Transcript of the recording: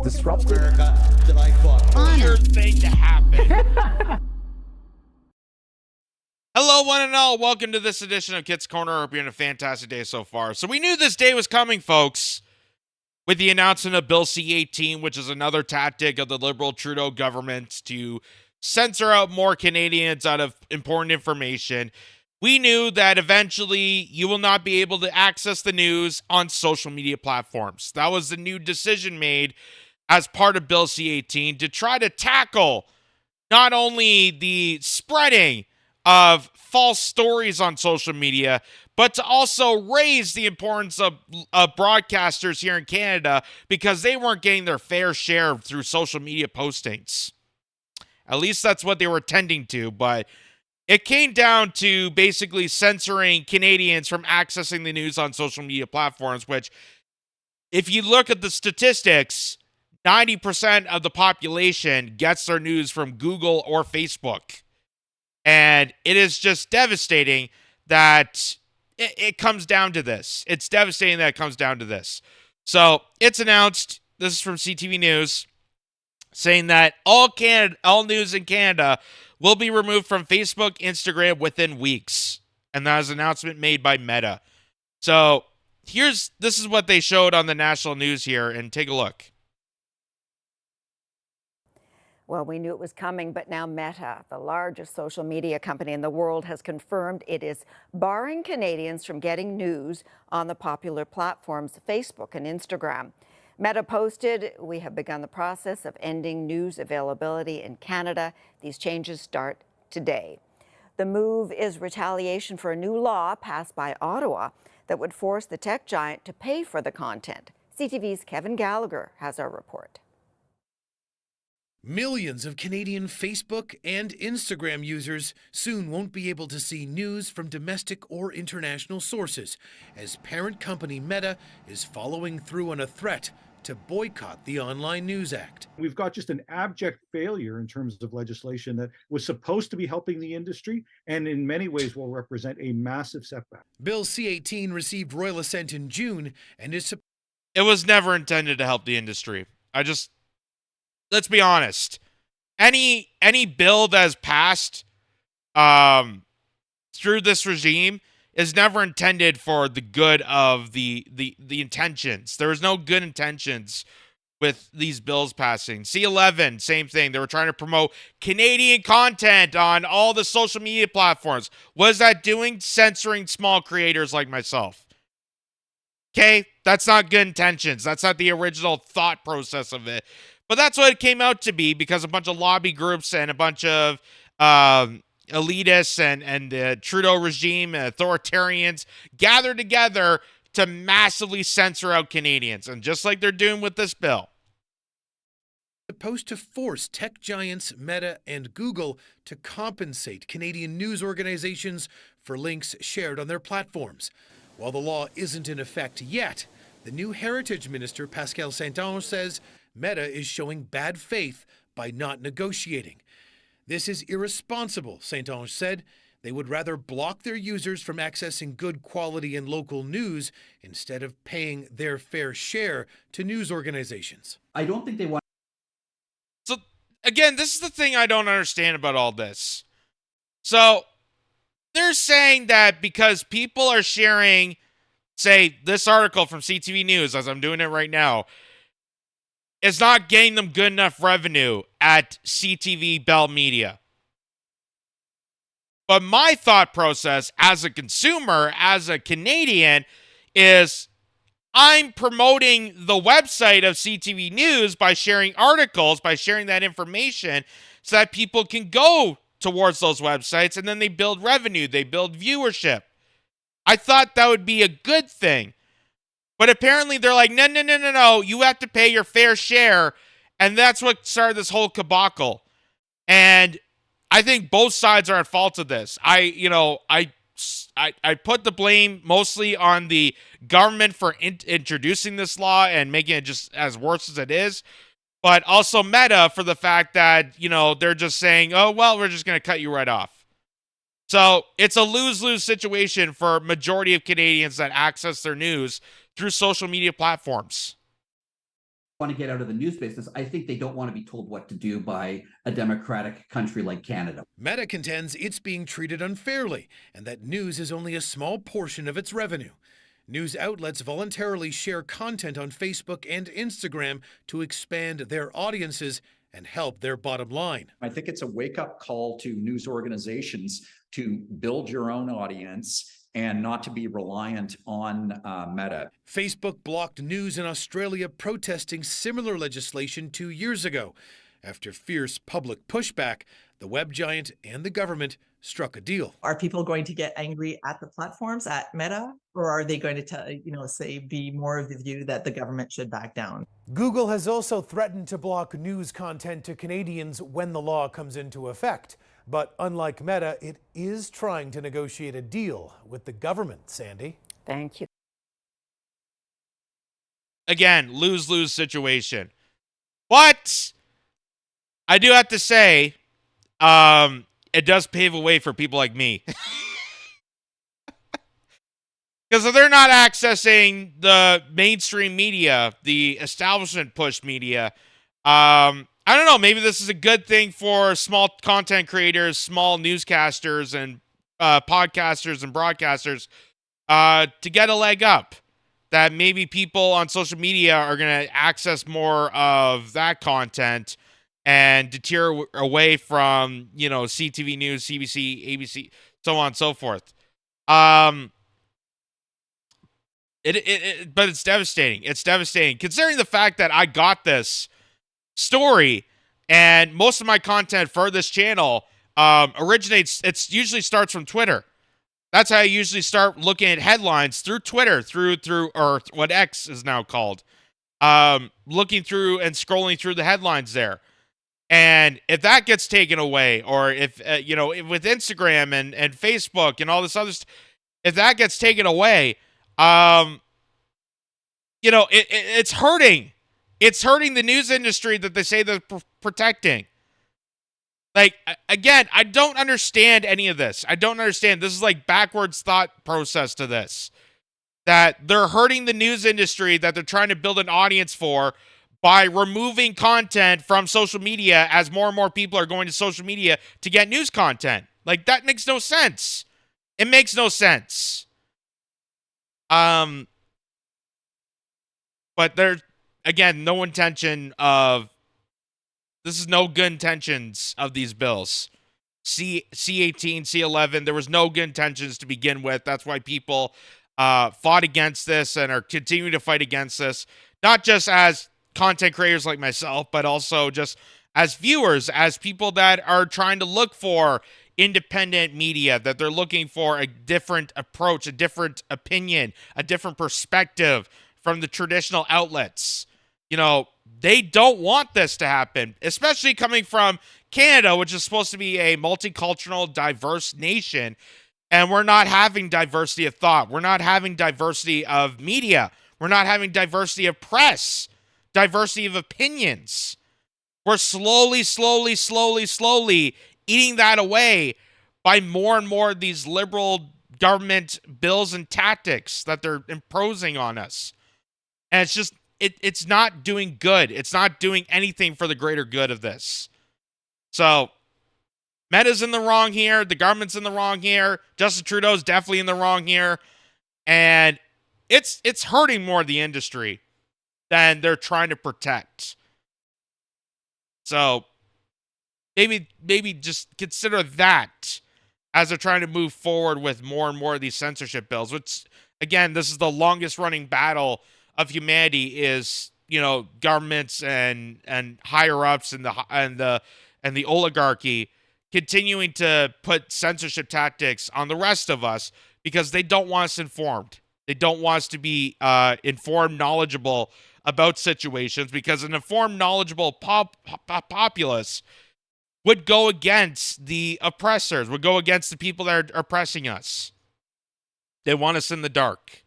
disruptive. America that I fought for. Weird thing to happen. Hello, one and all. Welcome to this edition of Kitz Corner. Hope you're having a fantastic day so far. So we knew this day was coming, folks, with the announcement of Bill C-18, which is another tactic of the Liberal Trudeau government to censor out more Canadians out of important information. We knew that eventually you will not be able to access the news on social media platforms. That was the new decision made as part of Bill C-18 to try to tackle not only the spreading of false stories on social media, but to also raise the importance of broadcasters here in Canada because they weren't getting their fair share through social media postings. At least that's what they were tending to, but it came down to basically censoring Canadians from accessing the news on social media platforms, which, if you look at the statistics, 90% of the population gets their news from Google or Facebook. And it is just devastating that it comes down to this. It's devastating that it comes down to this. So it's announced, this is from CTV News, saying that all news in Canada will be removed from Facebook, Instagram within weeks. And that was an announcement made by Meta. So this is what they showed on the national news here, and take a look. Well, we knew it was coming, but now Meta, the largest social media company in the world, has confirmed it is barring Canadians from getting news on the popular platforms Facebook and Instagram. Meta posted, "We have begun the process of ending news availability in Canada. These changes start today." The move is retaliation for a new law passed by Ottawa that would force the tech giant to pay for the content. CTV's Kevin Gallagher has our report. Millions of Canadian Facebook and Instagram users soon won't be able to see news from domestic or international sources, as parent company Meta is following through on a threat to boycott the Online News Act. We've got just an abject failure in terms of legislation that was supposed to be helping the industry and in many ways will represent a massive setback. Bill C-18 received royal assent in June and is It was never intended to help the industry. Let's be honest. Any bill that is passed through this regime is never intended for the good of the intentions. There was no good intentions with these bills passing. C-11, same thing. They were trying to promote Canadian content on all the social media platforms. What is that doing? Censoring small creators like myself. Okay? That's not good intentions. That's not the original thought process of it. But that's what it came out to be because a bunch of lobby groups and a bunch of elitists and the Trudeau regime, authoritarians, gathered together to massively censor out Canadians. And just like they're doing with this bill. Supposed to force tech giants Meta and Google to compensate Canadian news organizations for links shared on their platforms. While the law isn't in effect yet, the new Heritage Minister, Pascal Saint-Onge, says Meta is showing bad faith by not negotiating. This is irresponsible, Saint-Onge said. They would rather block their users from accessing good quality and local news instead of paying their fair share to news organizations. I don't think they want. So, again, this is the thing I don't understand about all this. So, they're saying that because people are sharing, say, this article from CTV News, as I'm doing it right now, it's not getting them good enough revenue at CTV Bell Media. But my thought process as a consumer, as a Canadian, is I'm promoting the website of CTV News by sharing articles, by sharing that information so that people can go towards those websites and then they build revenue, they build viewership. I thought that would be a good thing. But apparently they're like, no, you have to pay your fair share. And that's what started this whole debacle. And I think both sides are at fault of this. I put the blame mostly on the government for introducing this law and making it just as worse as it is. But also Meta for the fact that, they're just saying, oh, well, we're just going to cut you right off. So it's a lose-lose situation for majority of Canadians that access their news through social media platforms. want to get out of the news business. I think they don't want to be told what to do by a democratic country like Canada. Meta contends it's being treated unfairly and that news is only a small portion of its revenue. News outlets voluntarily share content on Facebook and Instagram to expand their audiences and help their bottom line. I think it's a wake-up call to news organizations to build your own audience and not to be reliant on Meta. Facebook blocked news in Australia protesting similar legislation 2 years ago. After fierce public pushback, the web giant and the government struck a deal. Are people going to get angry at the platforms, at Meta, or are they going to be more of the view that the government should back down? Google has also threatened to block news content to Canadians when the law comes into effect. But unlike Meta, it is trying to negotiate a deal with the government, Sandy. Thank you. Again, lose-lose situation. But I do have to say, it does pave a way for people like me. Because if they're not accessing the mainstream media, the establishment push media, I don't know, maybe this is a good thing for small content creators, small newscasters, and podcasters and broadcasters to get a leg up. That maybe people on social media are going to access more of that content and deter away from, CTV News, CBC, ABC, so on and so forth. But it's devastating. It's devastating considering the fact that I got this story and most of my content for this channel it usually starts from Twitter. That's how I usually start looking at headlines, through Twitter, through or what X is now called. Looking through and scrolling through the headlines there. And if that gets taken away, or if with Instagram and Facebook and all this other stuff, if that gets taken away, it's hurting. It's hurting the news industry that they say they're protecting. Like, again, I don't understand any of this. I don't understand. This is like backwards thought process to this. That they're hurting the news industry that they're trying to build an audience for by removing content from social media as more and more people are going to social media to get news content. Like, that makes no sense. It makes no sense. But there's, again, no intention of, this is no good intentions of these bills. C18, C11, there was no good intentions to begin with. That's why people fought against this and are continuing to fight against this. Not just as content creators like myself, but also just as viewers, as people that are trying to look for independent media, that they're looking for a different approach, a different opinion, a different perspective from the traditional outlets. They don't want this to happen, especially coming from Canada, which is supposed to be a multicultural, diverse nation, and we're not having diversity of thought. We're not having diversity of media. We're not having diversity of press, diversity of opinions. We're slowly eating that away by more and more of these liberal government bills and tactics that they're imposing on us. And it's just, it's not doing good. It's not doing anything for the greater good of this. So, Meta's in the wrong here. The government's in the wrong here. Justin Trudeau's definitely in the wrong here. And it's hurting more the industry than they're trying to protect. So, maybe just consider that as they're trying to move forward with more and more of these censorship bills, which, again, this is the longest running battle of humanity, is, governments and higher ups and the oligarchy continuing to put censorship tactics on the rest of us because they don't want us informed. They don't want us to be informed, knowledgeable about situations, because an informed, knowledgeable populace would go against the oppressors, would go against the people that are oppressing us. They want us in the dark.